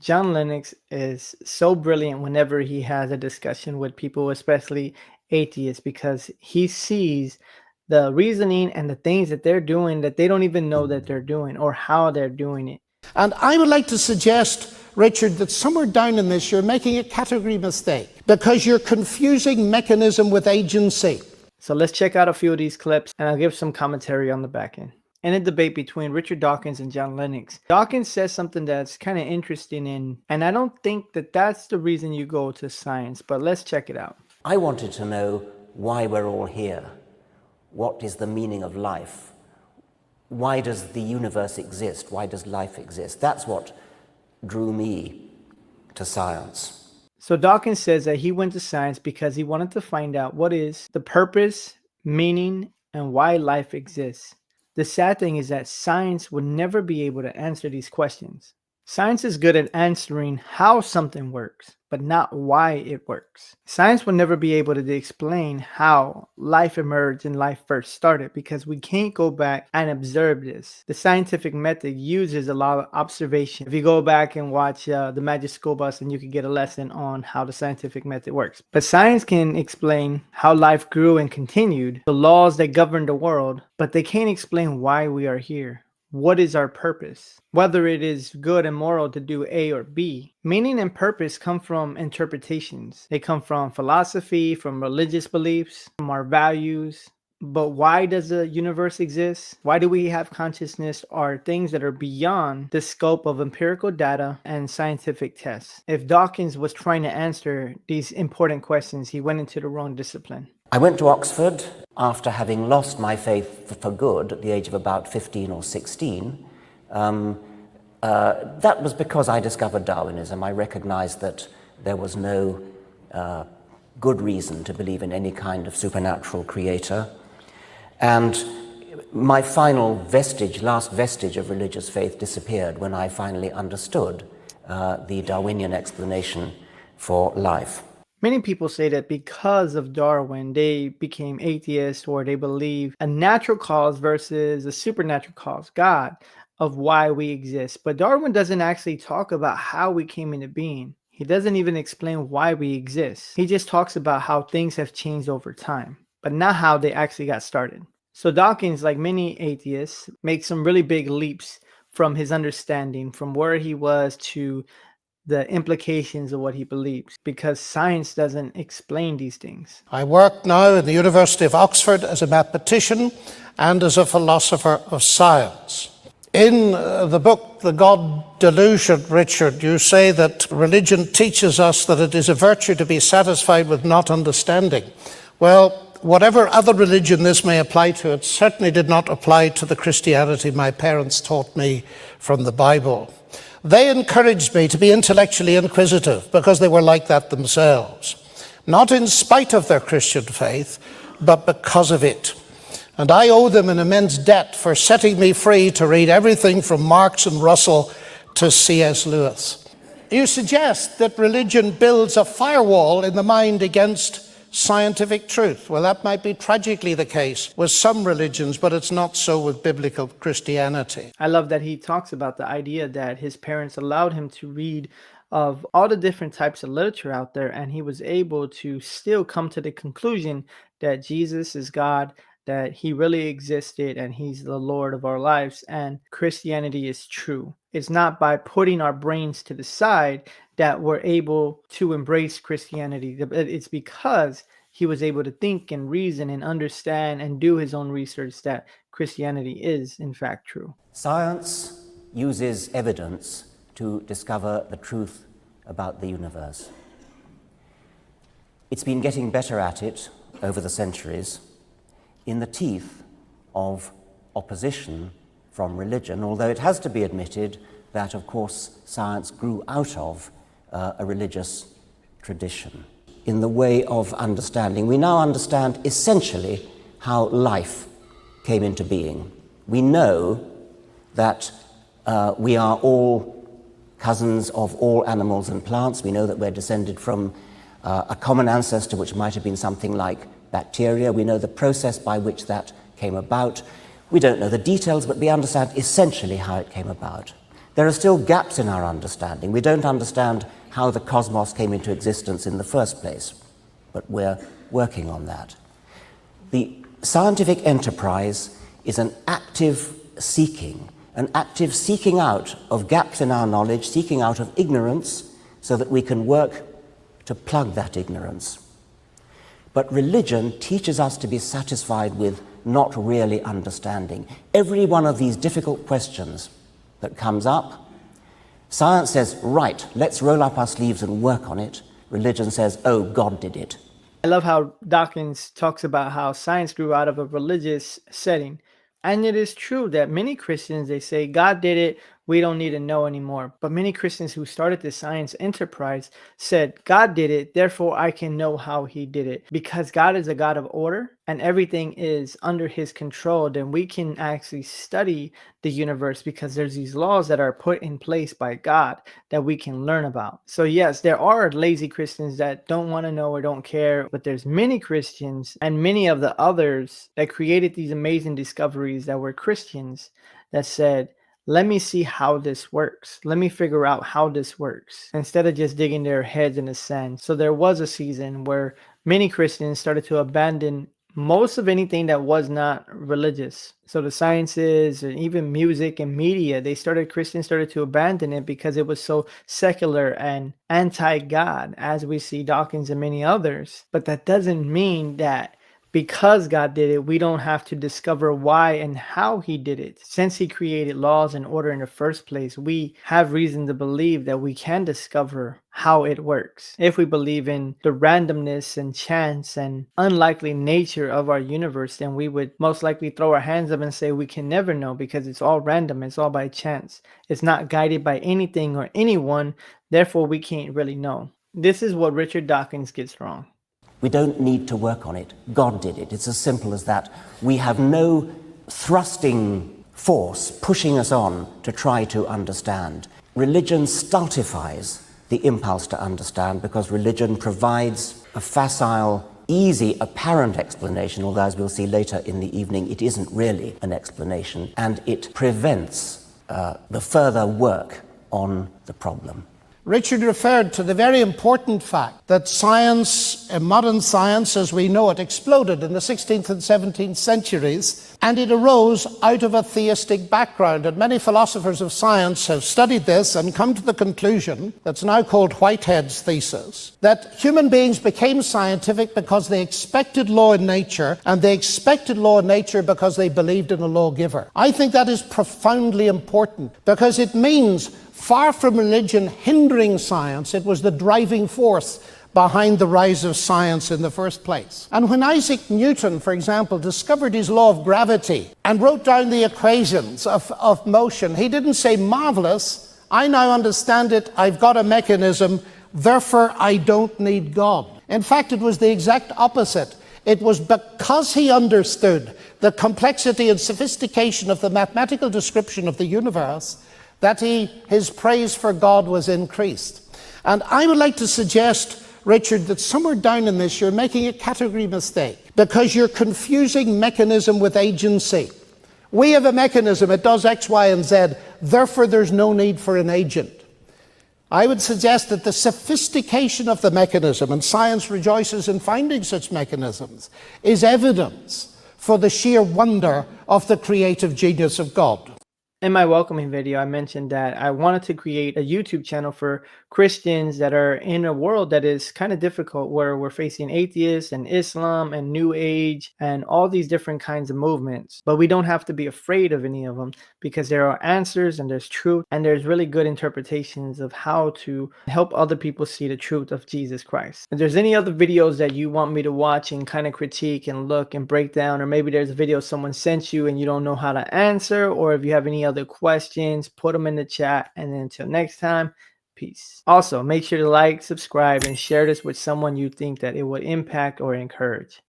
John Lennox is so brilliant whenever he has a discussion with people, especially atheists, because he sees the reasoning and the things that they're doing that they don't even know that they're doing or how they're doing it. And I would like to suggest, Richard, that somewhere down in this you're making a category mistake because you're confusing mechanism with agency. So let's check out a few of these clips and I'll give some commentary on the back end. In a debate between Richard Dawkins and John Lennox, Dawkins says something that's kind of interesting, and I don't think that that's the reason you go to science, but let's check it out. I wanted to know why we're all here. What is the meaning of life? Why does the universe exist? Why does life exist? That's what drew me to science. So Dawkins says that he went to science because he wanted to find out what is the purpose, meaning, and why life exists. The sad thing is that science would never be able to answer these questions. Science is good at answering how something works, but not why it works. Science will never be able to explain how life emerged and life first started because we can't go back and observe this. The scientific method uses a lot of observation. If you go back and watch the Magic School Bus, and you can get a lesson on how the scientific method works. But science can explain how life grew and continued, the laws that govern the world, but they can't explain why we are here. What is our purpose? Whether it is good and moral to do A or B. Meaning and purpose come from interpretations. They come from philosophy, from religious beliefs, from our values. But why does the universe exist? Why do we have consciousness are things that are beyond the scope of empirical data and scientific tests. If Dawkins was trying to answer these important questions, he went into the wrong discipline. I went to Oxford after having lost my faith for good at the age of about 15 or 16. That was because I discovered Darwinism. I recognized that there was no good reason to believe in any kind of supernatural creator. And my final vestige, last vestige of religious faith disappeared when I finally understood the Darwinian explanation for life. Many people say that because of Darwin, they became atheists, or they believe a natural cause versus a supernatural cause, God, of why we exist. But Darwin doesn't actually talk about how we came into being. He doesn't even explain why we exist. He just talks about how things have changed over time, but not how they actually got started. So Dawkins, like many atheists, makes some really big leaps from his understanding, from where he was to the implications of what he believes, because science doesn't explain these things. I work now in the University of Oxford as a mathematician and as a philosopher of science. In the book, The God Delusion, Richard, you say that religion teaches us that it is a virtue to be satisfied with not understanding. Well, whatever other religion this may apply to, it certainly did not apply to the Christianity my parents taught me from the Bible. They encouraged me to be intellectually inquisitive because they were like that themselves. Not in spite of their Christian faith, but because of it. And I owe them an immense debt for setting me free to read everything from Marx and Russell to C.S. Lewis. You suggest that religion builds a firewall in the mind against scientific truth. Well, that might be tragically the case with some religions, but it's not so with biblical Christianity. I love that he talks about the idea that his parents allowed him to read of all the different types of literature out there, and he was able to still come to the conclusion that Jesus is God, that he really existed, and he's the Lord of our lives, and Christianity is true. It's not by putting our brains to the side that we're able to embrace Christianity. It's because he was able to think and reason and understand and do his own research that Christianity is, in fact, true. Science uses evidence to discover the truth about the universe. It's been getting better at it over the centuries in the teeth of opposition from religion, although it has to be admitted that, of course, science grew out of a religious tradition. In the way of understanding, we now understand essentially how life came into being. We know that we are all cousins of all animals and plants. We know that we're descended from a common ancestor, which might have been something like bacteria. We know the process by which that came about. We don't know the details, but we understand essentially how it came about. There are still gaps in our understanding. We don't understand how the cosmos came into existence in the first place, but we're working on that. The scientific enterprise is an active seeking out of gaps in our knowledge, seeking out of ignorance, so that we can work to plug that ignorance. But religion teaches us to be satisfied with not really understanding. Every one of these difficult questions that comes up, science says, right, let's roll up our sleeves and work on it. Religion says, oh, God did it. I love how Dawkins talks about how science grew out of a religious setting. And it is true that many Christians, they say, God did it, we don't need to know anymore. But many Christians who started the science enterprise said, God did it, therefore I can know how he did it. Because God is a God of order and everything is under his control, then we can actually study the universe because there's these laws that are put in place by God that we can learn about. So yes, there are lazy Christians that don't want to know or don't care, but there's many Christians and many of the others that created these amazing discoveries that were Christians that said, let me see how this works. Let me figure out how this works instead of just digging their heads in the sand. So there was a season where many Christians started to abandon most of anything that was not religious. So the sciences and even music and media, Christians started to abandon it because it was so secular and anti-God, as we see Dawkins and many others. But that doesn't mean that because God did it, we don't have to discover why and how he did it. Since he created laws and order in the first place, we have reason to believe that we can discover how it works. If we believe in the randomness and chance and unlikely nature of our universe, then we would most likely throw our hands up and say we can never know because it's all random, it's all by chance. It's not guided by anything or anyone, therefore we can't really know. This is what Richard Dawkins gets wrong. We don't need to work on it. God did it. It's as simple as that. We have no thrusting force pushing us on to try to understand. Religion stultifies the impulse to understand because religion provides a facile, easy, apparent explanation, although as we'll see later in the evening, it isn't really an explanation, and it prevents the further work on the problem. Richard referred to the very important fact that science, modern science as we know it, exploded in the 16th and 17th centuries, and it arose out of a theistic background. And many philosophers of science have studied this and come to the conclusion, that's now called Whitehead's thesis, that human beings became scientific because they expected law in nature, and they expected law in nature because they believed in a lawgiver. I think that is profoundly important because it means, far from religion hindering science, it was the driving force behind the rise of science in the first place. And when Isaac Newton, for example, discovered his law of gravity and wrote down the equations of motion, he didn't say, marvelous, I now understand it, I've got a mechanism, therefore I don't need God. In fact, it was the exact opposite. It was because he understood the complexity and sophistication of the mathematical description of the universe that his praise for God was increased. And I would like to suggest, Richard, that somewhere down in this you're making a category mistake because you're confusing mechanism with agency. We have a mechanism, it does X, Y, and Z, therefore there's no need for an agent. I would suggest that the sophistication of the mechanism, and science rejoices in finding such mechanisms, is evidence for the sheer wonder of the creative genius of God. In my welcoming video, I mentioned that I wanted to create a YouTube channel for Christians that are in a world that is kind of difficult, where we're facing atheists and Islam and New Age and all these different kinds of movements. But we don't have to be afraid of any of them because there are answers and there's truth and there's really good interpretations of how to help other people see the truth of Jesus Christ. If there's any other videos that you want me to watch and kind of critique and look and break down, or maybe there's a video someone sent you and you don't know how to answer, or if you have any other questions, put them in the chat. And then until next time, peace. Also, make sure to like, subscribe, and share this with someone you think that it would impact or encourage.